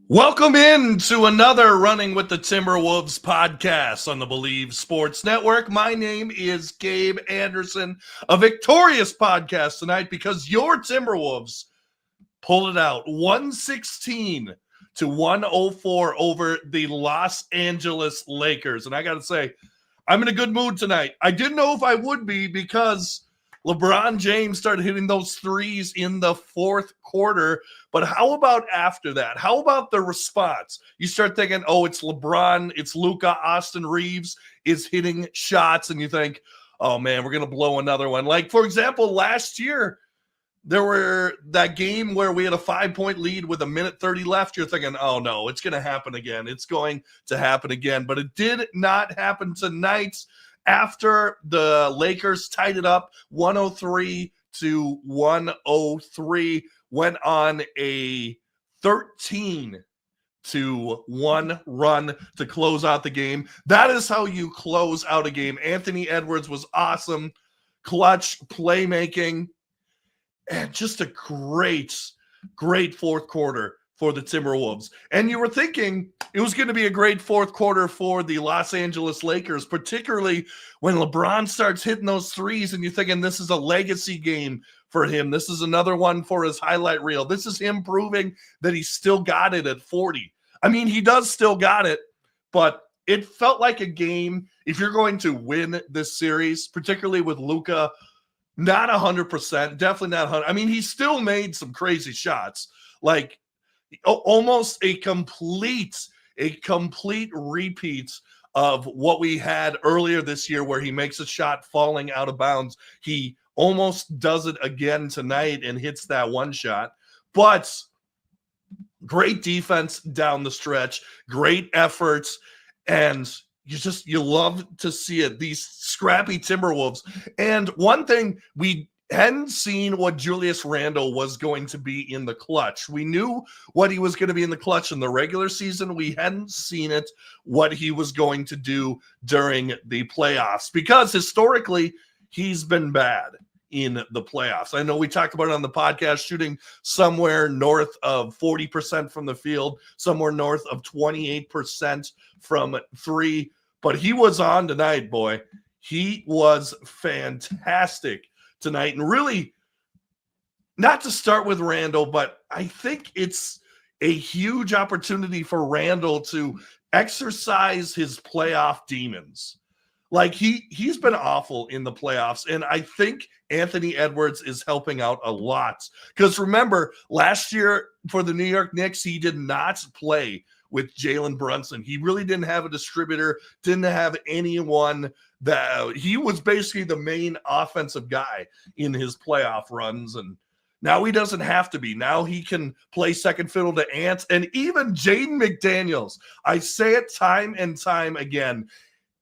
Welcome in to another Running with the Timberwolves podcast on the Believe Sports Network. My name is Gabe Anderson, a victorious podcast tonight because your Timberwolves pulled it out 116 to 104 over the Los Angeles Lakers. And I got to say, I'm in a good mood tonight. I didn't know if I would be because LeBron James started hitting those threes in the fourth quarter. But how about after that? How about the response? You start thinking, oh, it's LeBron, it's Luka, Austin Reeves is hitting shots, and you think, oh, man, we're going to blow another one. Like, for example, last year, there were that game where we had a 5-point lead with a minute 30 left. You're thinking, oh, no, it's going to happen again. It's going to happen again. But it did not happen tonight. After the Lakers tied it up 103 to 103, went on a 13-1 run to close out the game. That is how you close out a game. Anthony Edwards was awesome, clutch playmaking, and just a great fourth quarter for the Timberwolves. And you were thinking it was going to be a great fourth quarter for the Los Angeles Lakers, particularly when LeBron starts hitting those threes and you're thinking this is a legacy game for him. This is another one for his highlight reel. This is him proving that he still got it at 40. I mean, he does still got it, but it felt like a game. If you're going to win this series, particularly with Luka, not 100%, definitely not 100. I mean, he still made some crazy shots, like almost a complete repeat of what we had earlier this year where he makes a shot falling out of bounds. He almost does it again tonight and hits that one shot. But great defense down the stretch, great efforts, and you love to see it, these scrappy Timberwolves. And one thing, we hadn't seen what Julius Randle was going to be in the clutch. We knew what he was going to be in the clutch in the regular season. We hadn't seen it, what he was going to do during the playoffs, because historically he's been bad in the playoffs. I know we talked about it on the podcast, shooting somewhere north of 40% from the field, somewhere north of 28% from three, but he was on tonight, boy. He was fantastic tonight. And really, not to start with Randle, but I think it's a huge opportunity for Randle to exercise his playoff demons. Like he's been awful in the playoffs, and I think Anthony Edwards is helping out a lot. Because remember, last year for the New York Knicks, he did not play with Jalen Brunson. He really didn't have a distributor, didn't have anyone that he was basically the main offensive guy in his playoff runs. And now he doesn't have to be. Now he can play second fiddle to Ant and even Jaden McDaniels. I say it time and time again.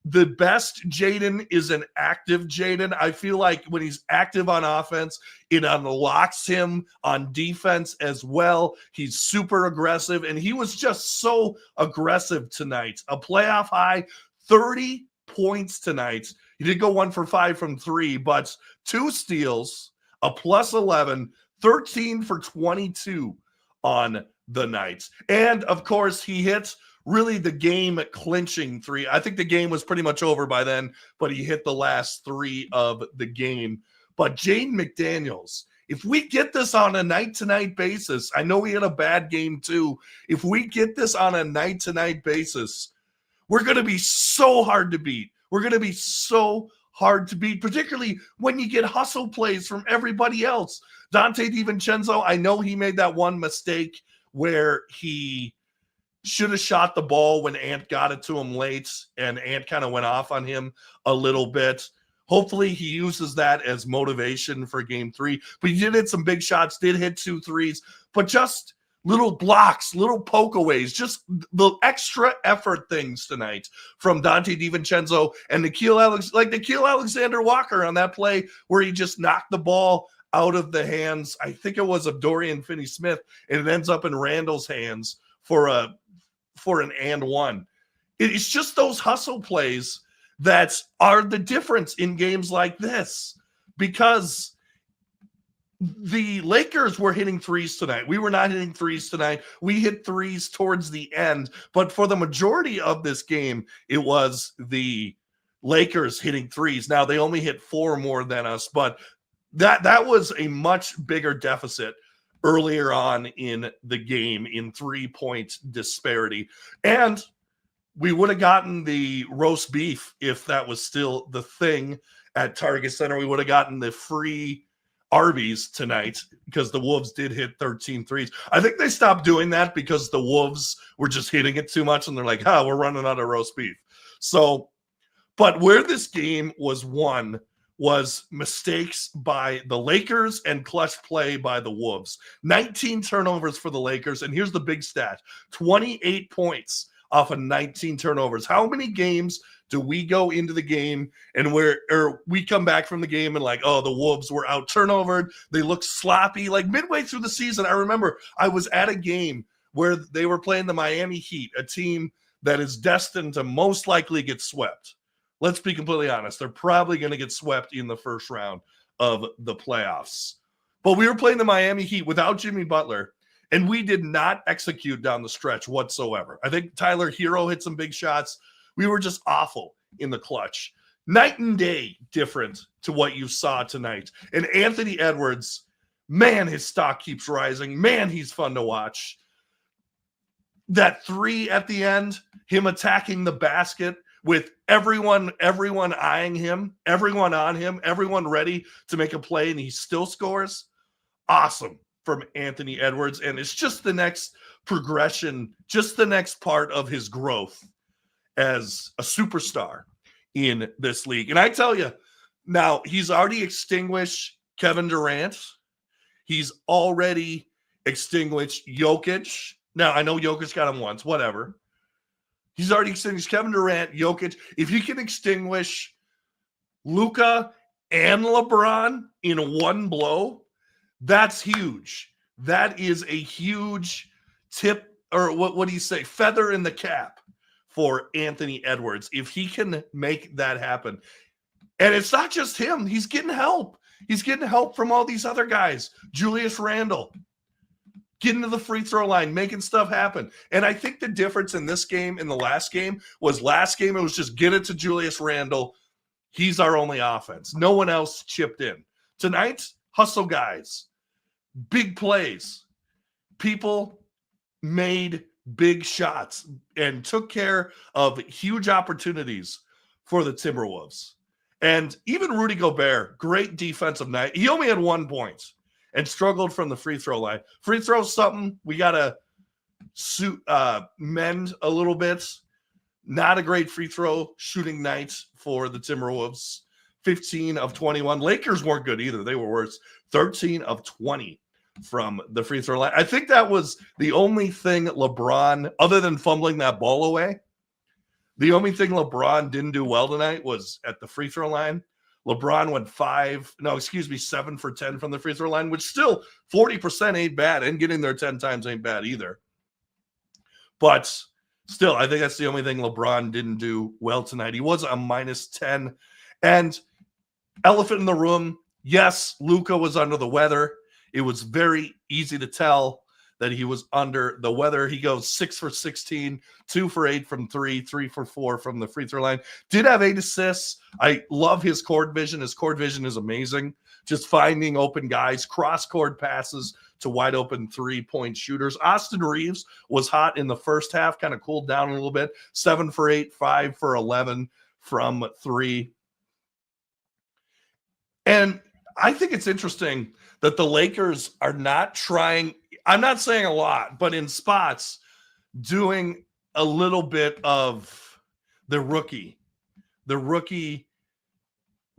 The best Jaden is an active Jaden. I feel like when he's active on offense, it unlocks him on defense as well. He's super aggressive, and he was just so aggressive tonight. A playoff high, 30 points tonight. He did go 1 for 5 from three, but 2 steals, a plus 11, 13 for 22 on the night. And, of course, he hits really the game-clinching three. I think the game was pretty much over by then, but he hit the last 3 of the game. But Jaden McDaniels, if we get this on a night-to-night basis, I know he had a bad game too. If we get this on a night-to-night basis, we're going to be so hard to beat. We're going to be so hard to beat, particularly when you get hustle plays from everybody else. Dante DiVincenzo, I know he made that one mistake where he should have shot the ball when Ant got it to him late, and Ant kind of went off on him a little bit. Hopefully he uses that as motivation for game 3. But he did hit some big shots, did hit 2 threes, but just little blocks, little pokeaways, just the extra effort things tonight from Dante DiVincenzo and Nickeil Alexander-Walker on that play where he just knocked the ball out of the hands, I think it was of Dorian Finney-Smith, and it ends up in Randle's hands for an and one. It's just those hustle plays that are the difference in games like this, because The Lakers were hitting threes tonight. We were not hitting threes tonight. We hit threes towards the end, but for the majority of this game, it was the Lakers hitting threes. Now they only hit 4 more than us, but that was a much bigger deficit earlier on in the game in 3-point disparity. And we would have gotten the roast beef if that was still the thing at Target Center. We would have gotten the free Arby's tonight because the Wolves did hit 13 threes. I think they stopped doing that because the Wolves were just hitting it too much and they're like, we're running out of roast beef. So, but where this game was won was mistakes by the Lakers and clutch play by the Wolves. 19 turnovers for the Lakers. And here's the big stat: 28 points off of 19 turnovers. How many games do we go into the game and we come back from the game and like, the Wolves were out turnovered, they looked sloppy? Like midway through the season, I remember I was at a game where they were playing the Miami Heat, a team that is destined to most likely get swept. Let's be completely honest. They're probably going to get swept in the first round of the playoffs. But we were playing the Miami Heat without Jimmy Butler, and we did not execute down the stretch whatsoever. I think Tyler Hero hit some big shots. We were just awful in the clutch. Night and day different to what you saw tonight. And Anthony Edwards, man, his stock keeps rising. Man, he's fun to watch. That 3 at the end, him attacking the basket with everyone eyeing him, everyone on him, everyone ready to make a play, and he still scores. Awesome from Anthony Edwards. And it's just the next progression, just the next part of his growth as a superstar in this league. And I tell you, now he's already extinguished Kevin Durant. He's already extinguished Jokic. Now, I know Jokic got him once, whatever. He's already extinguished Kevin Durant, Jokic. If he can extinguish Luka and LeBron in one blow, that's huge. That is a huge tip, or what do you say, feather in the cap for Anthony Edwards if he can make that happen. And it's not just him. He's getting help. He's getting help from all these other guys. Julius Randle getting to the free throw line, making stuff happen. And I think the difference in this game and the last game it was just get it to Julius Randle. He's our only offense. No one else chipped in. Tonight, hustle guys, big plays. People made big shots and took care of huge opportunities for the Timberwolves. And even Rudy Gobert, great defensive night. He only had 1 point and struggled from the free throw line. Free throw something we got to mend a little bit. Not a great free throw shooting night for the Timberwolves. 15 of 21. Lakers weren't good either. They were worse. 13 of 20 from the free throw line. I think that was the only thing LeBron, other than fumbling that ball away, the only thing LeBron didn't do well tonight was at the free throw line. LeBron went 7 for 10 from the free throw line, which still 40% ain't bad, and getting there 10 times ain't bad either. But still, I think that's the only thing LeBron didn't do well tonight. He was a -10. And elephant in the room, yes, Luka was under the weather. It was very easy to tell that he was under the weather. He goes 6 for 16, 2 for 8 from 3, 3 for 4 from the free throw line. Did have 8 assists. I love his court vision. His court vision is amazing. Just finding open guys, cross-court passes to wide open 3-point shooters. Austin Reeves was hot in the first half, kind of cooled down a little bit. 7 for 8, 5 for 11 from 3. And I think it's interesting that the Lakers are not trying, I'm not saying a lot, but in spots, doing a little bit of the rookie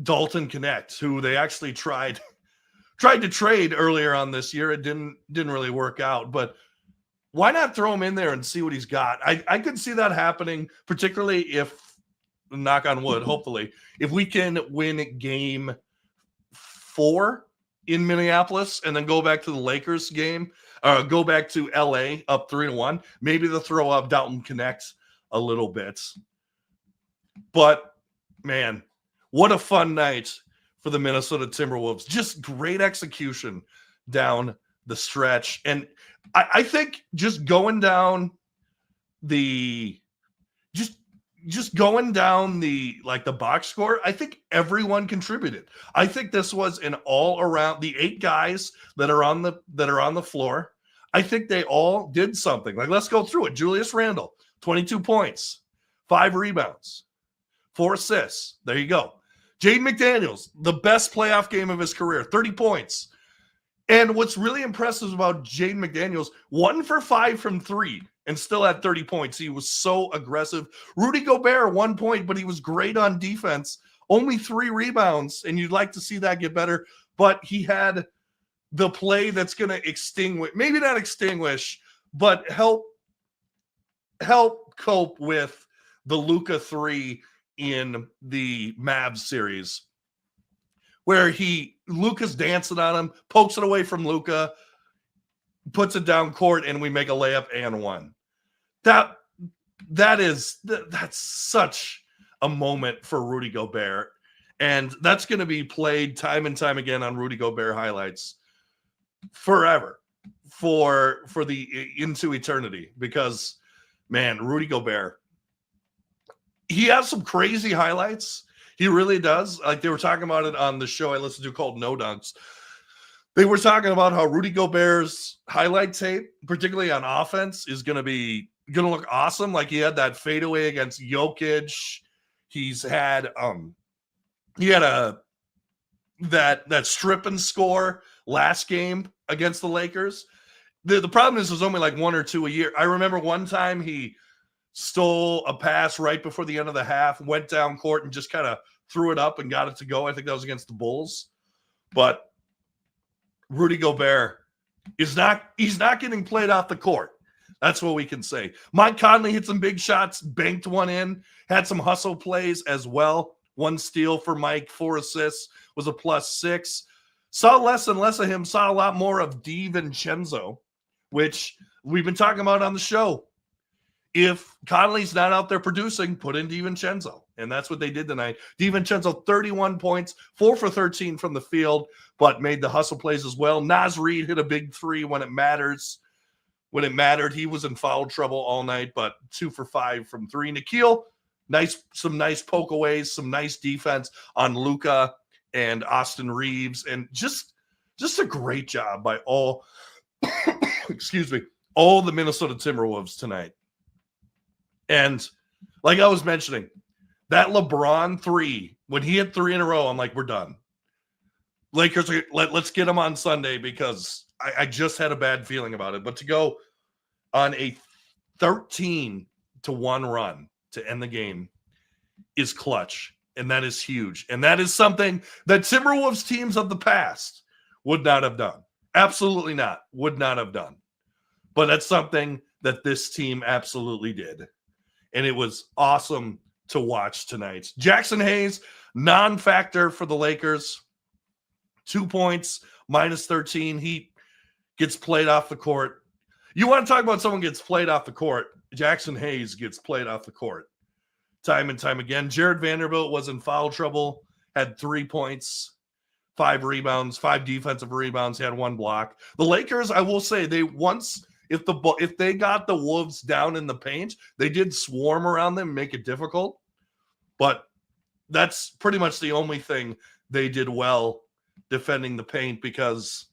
Dalton Connect, who they actually tried to trade earlier on this year. It didn't really work out, but why not throw him in there and see what he's got? I could see that happening, particularly if, knock on wood, hopefully, if we can win game 4 in Minneapolis and then go back to the Lakers game, go back to LA up 3-1. Maybe they'll throw up Dalton Connect a little bit. But man, what a fun night for the Minnesota Timberwolves. Just great execution down the stretch. And I think just going down the just going down the box score, I think everyone contributed. I think this was an all around, the 8 guys that are on the floor. I think they all did something. Like, let's go through it. Julius Randle, 22 points, 5 rebounds, 4 assists. There you go. Jaden McDaniels, the best playoff game of his career, 30 points. And what's really impressive about Jaden McDaniels, 1 for 5 from 3 and still had 30 points. He was so aggressive. Rudy Gobert, 1 point, but he was great on defense. Only 3 rebounds, and you'd like to see that get better. But he had the play that's going to extinguish, maybe not extinguish, but help cope with the Luka 3 in the Mavs series, where Luka's dancing on him, pokes it away from Luka, puts it down court, and we make a layup and 1. That's such a moment for Rudy Gobert, and that's going to be played time and time again on Rudy Gobert highlights forever, into eternity, because, man, Rudy Gobert, he has some crazy highlights. He really does. Like, they were talking about it on the show I listened to called No Dunks. They were talking about how Rudy Gobert's highlight tape, particularly on offense, is going to look awesome. Like, he had that fadeaway against Jokic. He's had that strip and score last game against the Lakers. The problem is there's only like 1 or 2 a year. I remember one time he stole a pass right before the end of the half, went down court and just kind of threw it up and got it to go. I think that was against the Bulls. But Rudy Gobert he's not getting played off the court. That's what we can say. Mike Conley hit some big shots, banked one in, had some hustle plays as well. 1 steal for Mike, 4 assists, was a +6. Saw less and less of him, saw a lot more of DiVincenzo, which we've been talking about on the show. If Conley's not out there producing, put in DiVincenzo. And that's what they did tonight. DiVincenzo, 31 points, 4 for 13 from the field, but made the hustle plays as well. Naz Reid hit a big 3 when it matters. When it mattered, he was in foul trouble all night, but 2 for 5 from 3. Nikhil, some nice pokeaways, some nice defense on Luka and Austin Reeves, and just a great job by all all the Minnesota Timberwolves tonight. And like I was mentioning, that LeBron 3, when he hit 3 in a row, I'm like, we're done. Lakers, let's get them on Sunday, because I just had a bad feeling about it. But to go on a 13-1 run to end the game is clutch, and that is huge. And that is something that Timberwolves teams of the past would not have done. Absolutely not. Would not have done. But that's something that this team absolutely did. And it was awesome to watch tonight. Jackson Hayes, non-factor for the Lakers. 2 points, -13. He gets played off the court. You want to talk about someone gets played off the court? Jackson Hayes gets played off the court time and time again. Jared Vanderbilt was in foul trouble, had 3 points, 5 rebounds, 5 defensive rebounds. He had 1 block. The Lakers, I will say, if they got the Wolves down in the paint, they did swarm around them, make it difficult. But that's pretty much the only thing they did well, defending the paint, because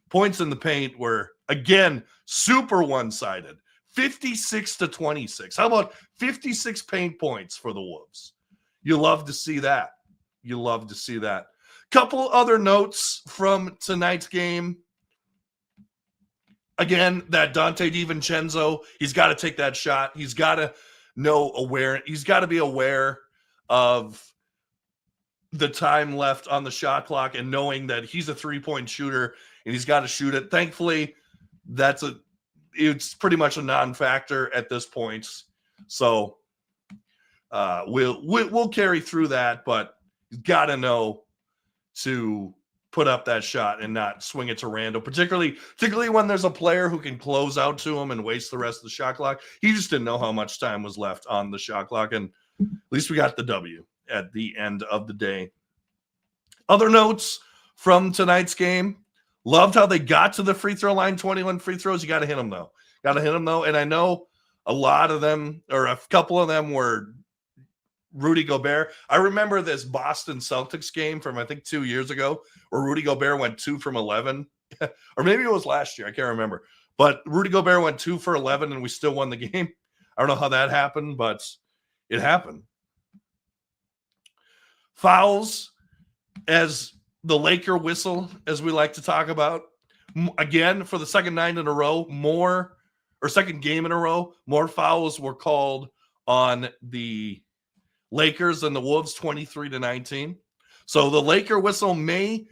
points in the paint were, again, super one-sided. 56-26. How about 56 paint points for the Wolves? You love to see that. You love to see that. Couple other notes from tonight's game. Again, that Dante DiVincenzo, he's got to take that shot. He's got to he's got to be aware of the time left on the shot clock and knowing that he's a 3-point shooter and he's got to shoot it. Thankfully, it's pretty much a non-factor at this point. So we'll carry through that, but he's got to know to put up that shot and not swing it to Randle, particularly when there's a player who can close out to him and waste the rest of the shot clock. He just didn't know how much time was left on the shot clock, and at least we got the W at the end of the day. Other notes from tonight's game. Loved how they got to the free throw line, 21 free throws. You got to hit them, though. And I know a lot of them, or a couple of them, were Rudy Gobert. I remember this Boston Celtics game from, I think, 2 years ago, where Rudy Gobert went 2 from 11. Or maybe it was last year. I can't remember. But Rudy Gobert went 2 for 11, and we still won the game. I don't know how that happened, but it happened. Fouls, as the Laker whistle, as we like to talk about. Again, for the second night in a row, second game in a row, more fouls were called on the Lakers than the Wolves, 23-19. So the Laker whistle may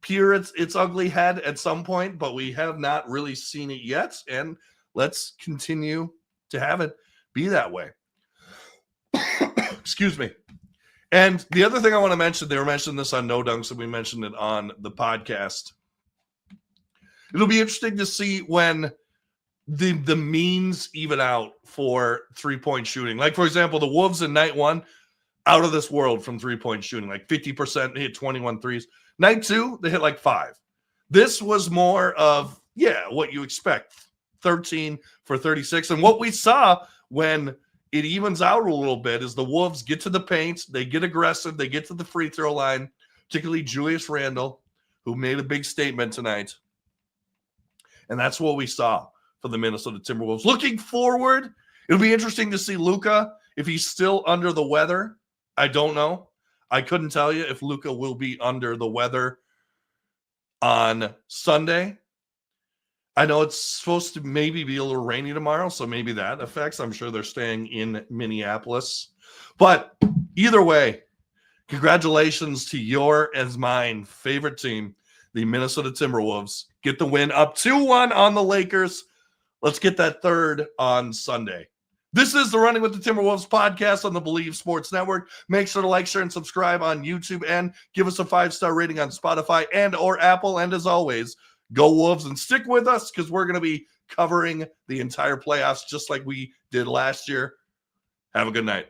peer its ugly head at some point, but we have not really seen it yet. And let's continue to have it be that way. Excuse me. And the other thing I want to mention, they were mentioning this on No Dunks, and we mentioned it on the podcast. It'll be interesting to see when the means even out for three-point shooting. Like, for example, the Wolves in night one, out of this world from three-point shooting. Like 50%, they hit 21 threes. Night two, they hit like 5. This was more of, what you expect. 13 for 36. And what we saw when it evens out a little bit is the Wolves get to the paint, they get aggressive, they get to the free throw line, particularly Julius Randle, who made a big statement tonight. And that's what we saw for the Minnesota Timberwolves. Looking forward, it'll be interesting to see Luka, if he's still under the weather. I don't know. I couldn't tell you if Luka will be under the weather on Sunday. I know it's supposed to maybe be a little rainy tomorrow, so maybe that affects. I'm sure they're staying in Minneapolis. But either way, congratulations to your and mine favorite team, the Minnesota Timberwolves. Get the win up 2-1 on the Lakers. Let's get that third on Sunday. This is the Running with the Timberwolves podcast on the Believe Sports Network. Make sure to like, share, and subscribe on YouTube, and give us a 5-star rating on Spotify and or Apple. And as always, go Wolves, and stick with us because we're going to be covering the entire playoffs just like we did last year. Have a good night.